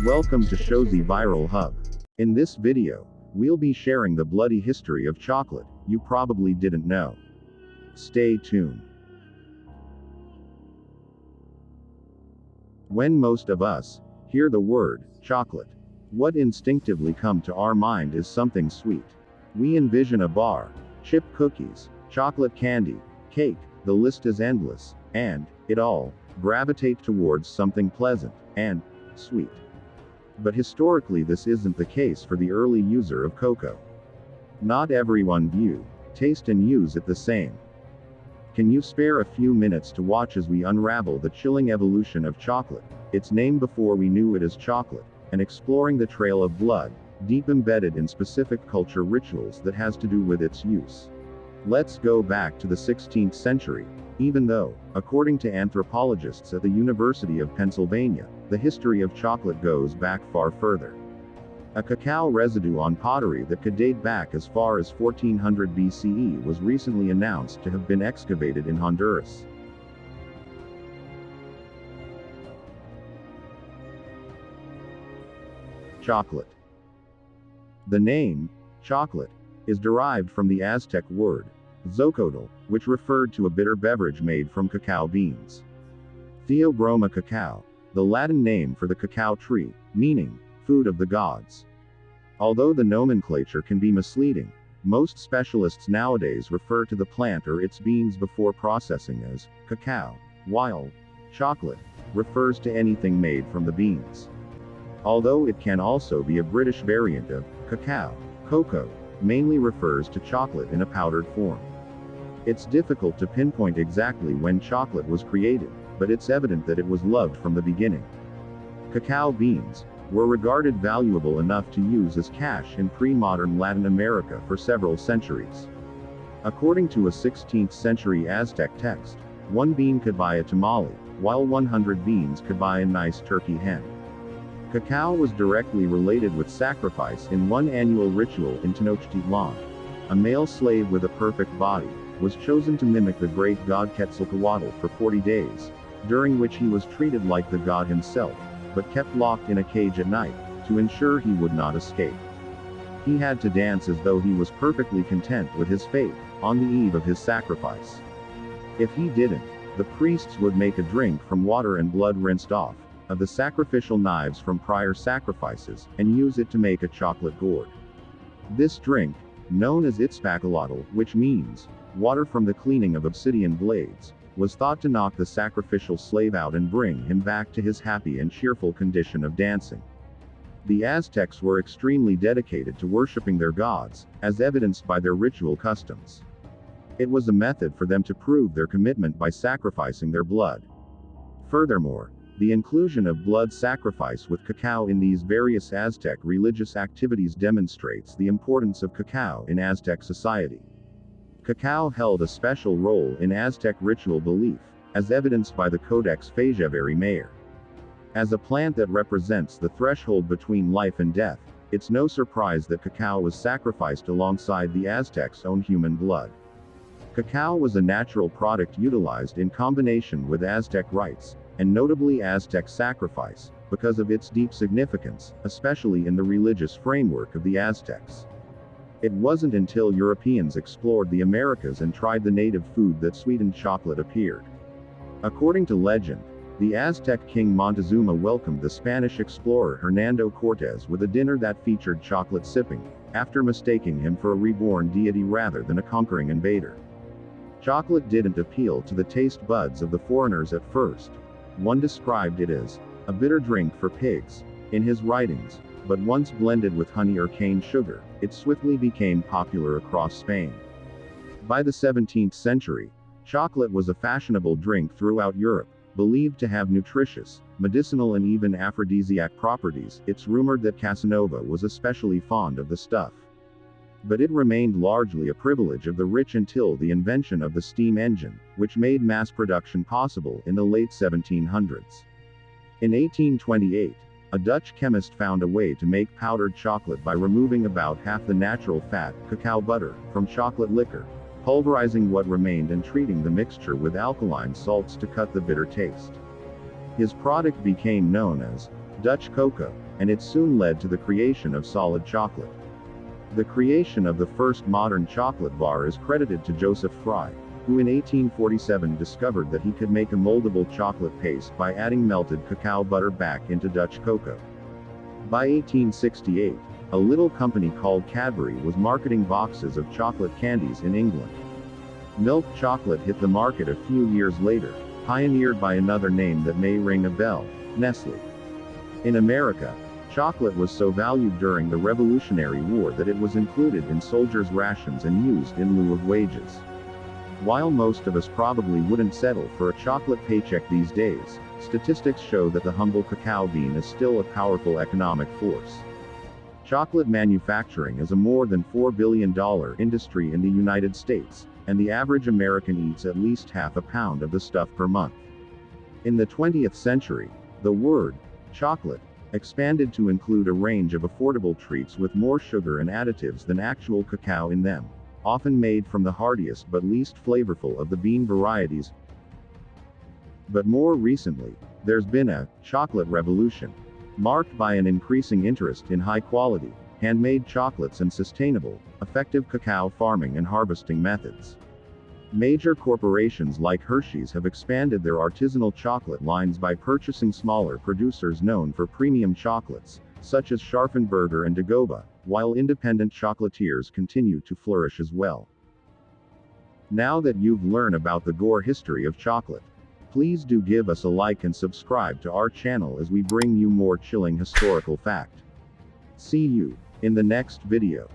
Welcome to Showzy Viral Hub. In this video, we'll be sharing the bloody history of chocolate you probably didn't know. Stay tuned. When most of us hear the word chocolate, what instinctively comes to our mind is something sweet. We envision a bar, chip cookies, chocolate candy, cake, the list is endless, and it all gravitate towards something pleasant and sweet. But historically this isn't the case for the early user of cocoa. Not everyone view, taste and use it the same. Can you spare a few minutes to watch as we unravel the chilling evolution of chocolate, its name before we knew it as chocolate, and exploring the trail of blood, deep embedded in specific culture rituals that has to do with its use? Let's go back to the 16th century, even though, according to anthropologists at the University of Pennsylvania, the history of chocolate goes back far further. A cacao residue on pottery that could date back as far as 1400 BCE was recently announced to have been excavated in Honduras. Chocolate. The name, chocolate, is derived from the Aztec word, zocotl, which referred to a bitter beverage made from cacao beans. Theobroma cacao, the Latin name for the cacao tree, meaning, food of the gods. Although the nomenclature can be misleading, most specialists nowadays refer to the plant or its beans before processing as cacao, while chocolate refers to anything made from the beans. Although it can also be a British variant of cacao, cocoa mainly refers to chocolate in a powdered form. It's difficult to pinpoint exactly when chocolate was created, but it's evident that it was loved from the beginning. Cacao beans were regarded valuable enough to use as cash in pre-modern Latin America for several centuries. According to a 16th century Aztec text, one bean could buy a tamale, while 100 beans could buy a nice turkey hen. Cacao was directly related with sacrifice in one annual ritual in Tenochtitlan. A male slave with a perfect body was chosen to mimic the great god Quetzalcoatl for 40 days, during which he was treated like the god himself, but kept locked in a cage at night, to ensure he would not escape. He had to dance as though he was perfectly content with his fate, on the eve of his sacrifice. If he didn't, the priests would make a drink from water and blood rinsed off of the sacrificial knives from prior sacrifices, and use it to make a chocolate gourd. This drink, known as itzpacalotl, which means water from the cleaning of obsidian blades, was thought to knock the sacrificial slave out and bring him back to his happy and cheerful condition of dancing. The Aztecs were extremely dedicated to worshipping their gods, as evidenced by their ritual customs. It was a method for them to prove their commitment by sacrificing their blood. Furthermore, the inclusion of blood sacrifice with cacao in these various Aztec religious activities demonstrates the importance of cacao in Aztec society. Cacao held a special role in Aztec ritual belief, as evidenced by the Codex Fajevari Mayor. As a plant that represents the threshold between life and death, it's no surprise that cacao was sacrificed alongside the Aztecs' own human blood. Cacao was a natural product utilized in combination with Aztec rites, and notably Aztec sacrifice, because of its deep significance, especially in the religious framework of the Aztecs. It wasn't until Europeans explored the Americas and tried the native food that sweetened chocolate appeared. According to legend, the Aztec king Montezuma welcomed the Spanish explorer Hernando Cortés with a dinner that featured chocolate sipping, after mistaking him for a reborn deity rather than a conquering invader. Chocolate didn't appeal to the taste buds of the foreigners at first. One described it as a bitter drink for pigs in his writings, but once blended with honey or cane sugar, it swiftly became popular across Spain. By the 17th century, chocolate was a fashionable drink throughout Europe, believed to have nutritious, medicinal and even aphrodisiac properties. It's rumored that Casanova was especially fond of the stuff. But it remained largely a privilege of the rich until the invention of the steam engine, which made mass production possible in the late 1700s. In 1828, a Dutch chemist found a way to make powdered chocolate by removing about half the natural fat, cacao butter, from chocolate liquor, pulverizing what remained and treating the mixture with alkaline salts to cut the bitter taste. His product became known as Dutch cocoa, and it soon led to the creation of solid chocolate. The creation of the first modern chocolate bar is credited to Joseph Fry, who in 1847 discovered that he could make a moldable chocolate paste by adding melted cacao butter back into Dutch cocoa. By 1868, a little company called Cadbury was marketing boxes of chocolate candies in England. Milk chocolate hit the market a few years later, pioneered by another name that may ring a bell, Nestle. In America, chocolate was so valued during the Revolutionary War that it was included in soldiers' rations and used in lieu of wages. While most of us probably wouldn't settle for a chocolate paycheck these days, statistics show that the humble cacao bean is still a powerful economic force. Chocolate manufacturing is a more than $4 billion industry in the United States, and the average American eats at least half a pound of the stuff per month. In the 20th century, the word chocolate expanded to include a range of affordable treats with more sugar and additives than actual cacao in them, often made from the hardiest but least flavorful of the bean varieties. But more recently, there's been a chocolate revolution, marked by an increasing interest in high-quality, handmade chocolates and sustainable, effective cacao farming and harvesting methods. Major corporations like Hershey's have expanded their artisanal chocolate lines by purchasing smaller producers known for premium chocolates, such as Scharfenberger and Dagoba, while independent chocolatiers continue to flourish as well. Now that you've learned about the gore history of chocolate, please do give us a like and subscribe to our channel as we bring you more chilling historical fact. See you in the next video.